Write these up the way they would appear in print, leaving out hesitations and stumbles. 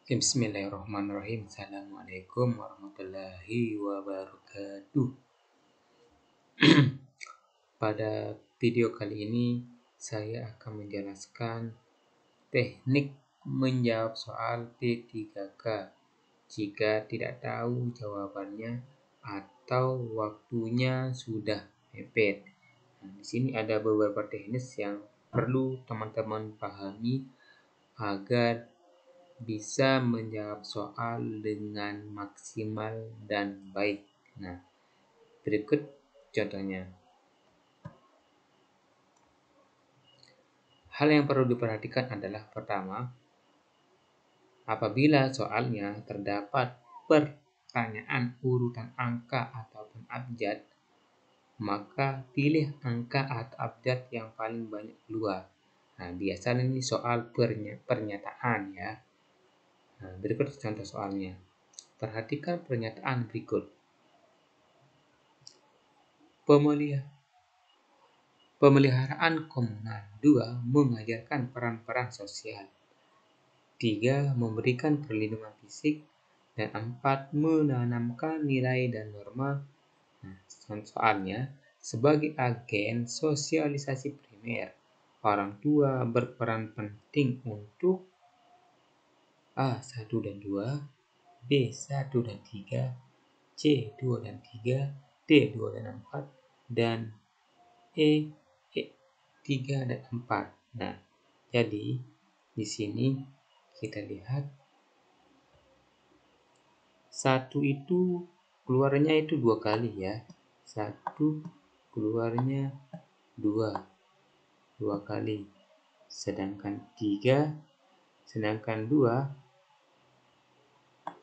Bismillahirrahmanirrahim. Assalamualaikum warahmatullahi wabarakatuh. Pada video kali ini saya akan menjelaskan teknik menjawab soal T3K jika tidak tahu jawabannya atau waktunya sudah mepet. Di sini ada beberapa teknis yang perlu teman-teman pahami agar bisa menjawab soal dengan maksimal dan baik. Nah, berikut contohnya. Hal yang perlu diperhatikan adalah pertama, apabila soalnya terdapat pertanyaan urutan angka ataupun abjad, maka pilih angka atau abjad yang paling banyak keluar. Nah, biasanya ini soal pernyataan ya. Nah, berikut contoh soalnya. Perhatikan pernyataan berikut. Pemeliharaan komunal. 2. Mengajarkan peran-peran sosial. 3. Memberikan perlindungan fisik. Dan 4. Menanamkan nilai dan norma. Nah, soalnya, sebagai agen sosialisasi primer, orang tua berperan penting untuk A1 dan 2, B1 dan 3, C2 dan 3, D2 dan 4, dan E3 dan 4. Nah, jadi di sini kita lihat 1 itu keluarnya itu 2 kali ya. 1 keluarnya 2 kali. Sedangkan 2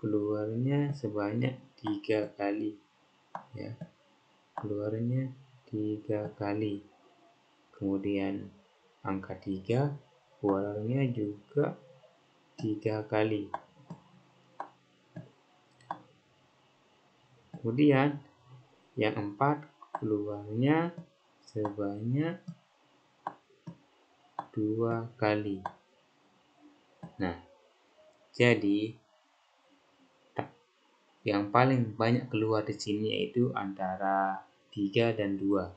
keluarnya sebanyak 3 kali ya. Keluarnya 3 kali. Kemudian angka 3 keluarnya juga 3 kali. Kemudian yang 4 keluarnya sebanyak 2 kali. Nah, jadi yang paling banyak keluar di sini yaitu antara 3 dan 2.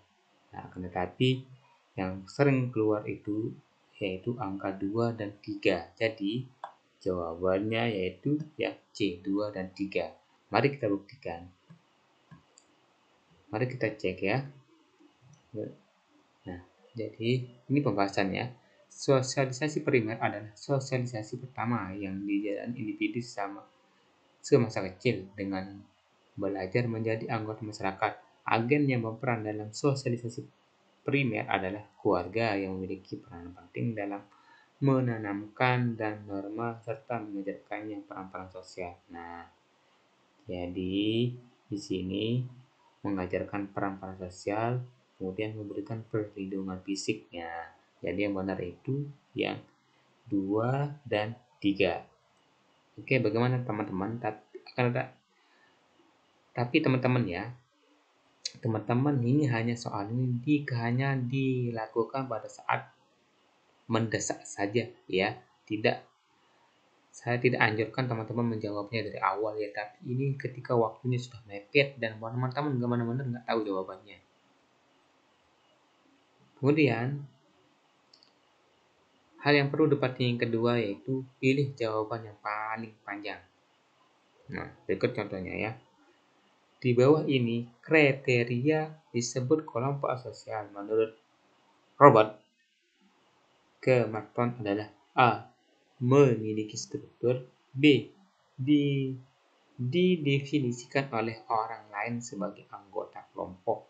Nah, tetapi yang sering keluar itu yaitu angka 2 dan 3. Jadi, jawabannya yaitu ya C, 2 dan 3. Mari kita buktikan. Mari kita cek ya. Nah, jadi ini pembahasan ya. Sosialisasi primer adalah sosialisasi pertama yang dijalani individu semasa kecil dengan belajar menjadi anggota masyarakat. Agen yang berperan dalam sosialisasi primer adalah keluarga yang memiliki peran penting dalam menanamkan dan norma serta mengajarkannya peran-peran sosial. Nah, jadi di sini mengajarkan peran-peran sosial, kemudian memberikan perlindungan fisiknya. Jadi yang benar itu yang 2 dan 3. Oke, bagaimana teman-teman? Tapi teman-teman ya, teman-teman ini hanya soal ini hanya dilakukan pada saat mendesak saja ya. Saya tidak anjurkan teman-teman menjawabnya dari awal ya, tapi ini ketika waktunya sudah mepet dan teman-teman kemana-mana nggak tahu jawabannya. Kemudian hal yang perlu diperhatikan yang kedua yaitu pilih jawaban yang paling panjang. Nah, berikut contohnya ya. Di bawah ini kriteria disebut kelompok sosial menurut Robert K. Martin adalah A. Memiliki struktur. B. Didefinisikan oleh orang lain sebagai anggota kelompok.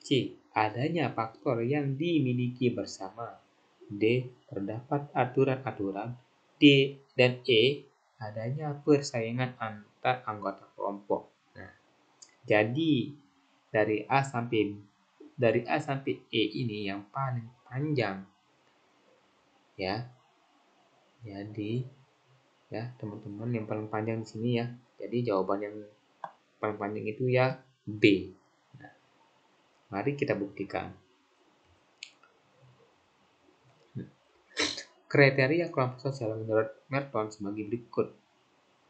C. Adanya faktor yang dimiliki bersama. D. Terdapat aturan-aturan. D dan E. Adanya persaingan antar anggota kelompok. Nah, jadi dari A sampai E ini yang paling panjang ya. Jadi ya teman-teman yang paling panjang di sini ya. Jadi jawaban yang paling panjang itu ya B. Nah, mari kita buktikan. Kriteria kelompok sosial menurut Merton sebagai berikut,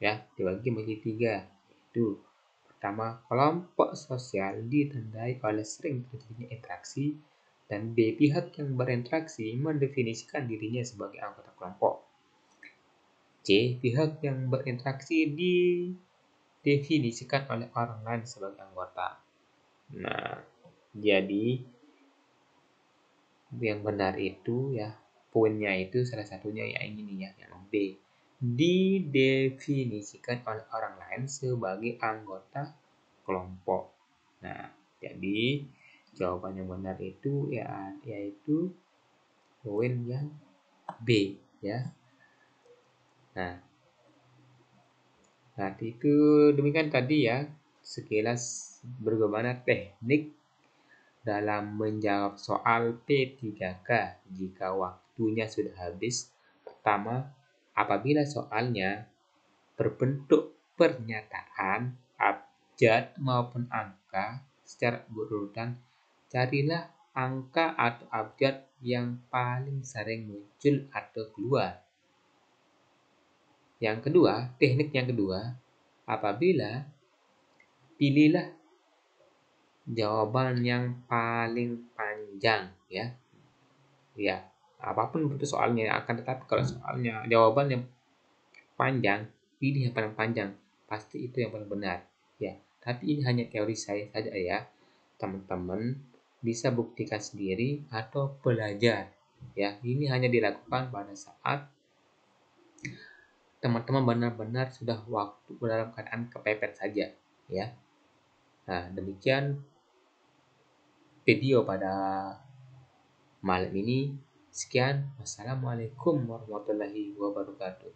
ya, dibagi menjadi 3, yaitu pertama, kelompok sosial ditandai oleh sering terjadinya interaksi, dan B, pihak yang berinteraksi mendefinisikan dirinya sebagai anggota kelompok. C, pihak yang berinteraksi didefinisikan oleh orang lain sebagai anggota. Nah, jadi yang benar itu ya, poinnya itu salah satunya yang ini ya, yang B. Didefinisikan oleh orang lain sebagai anggota kelompok. Nah, jadi jawaban yang benar itu ya, yaitu poin yang B ya. Nah, itu demikian tadi ya, sekilas bagaimana teknik dalam menjawab soal P3K jika waktunya sudah habis. Pertama, apabila soalnya berbentuk pernyataan, abjad maupun angka secara berurutan, carilah angka atau abjad yang paling sering muncul atau keluar. Yang kedua, teknik yang kedua, apabila pilihlah jawaban yang paling panjang ya. Ya, apapun bentuk soalnya, akan tetapi kalau soalnya jawaban yang panjang, pilih yang paling panjang, pasti itu yang paling benar ya. Tapi ini hanya teori saya saja ya, teman-teman bisa buktikan sendiri atau belajar ya. Ini hanya dilakukan pada saat teman-teman benar-benar sudah waktu dalam keadaan kepepet saja ya. Nah, demikian video pada malam ini. Sekian, wassalamualaikum warahmatullahi wabarakatuh.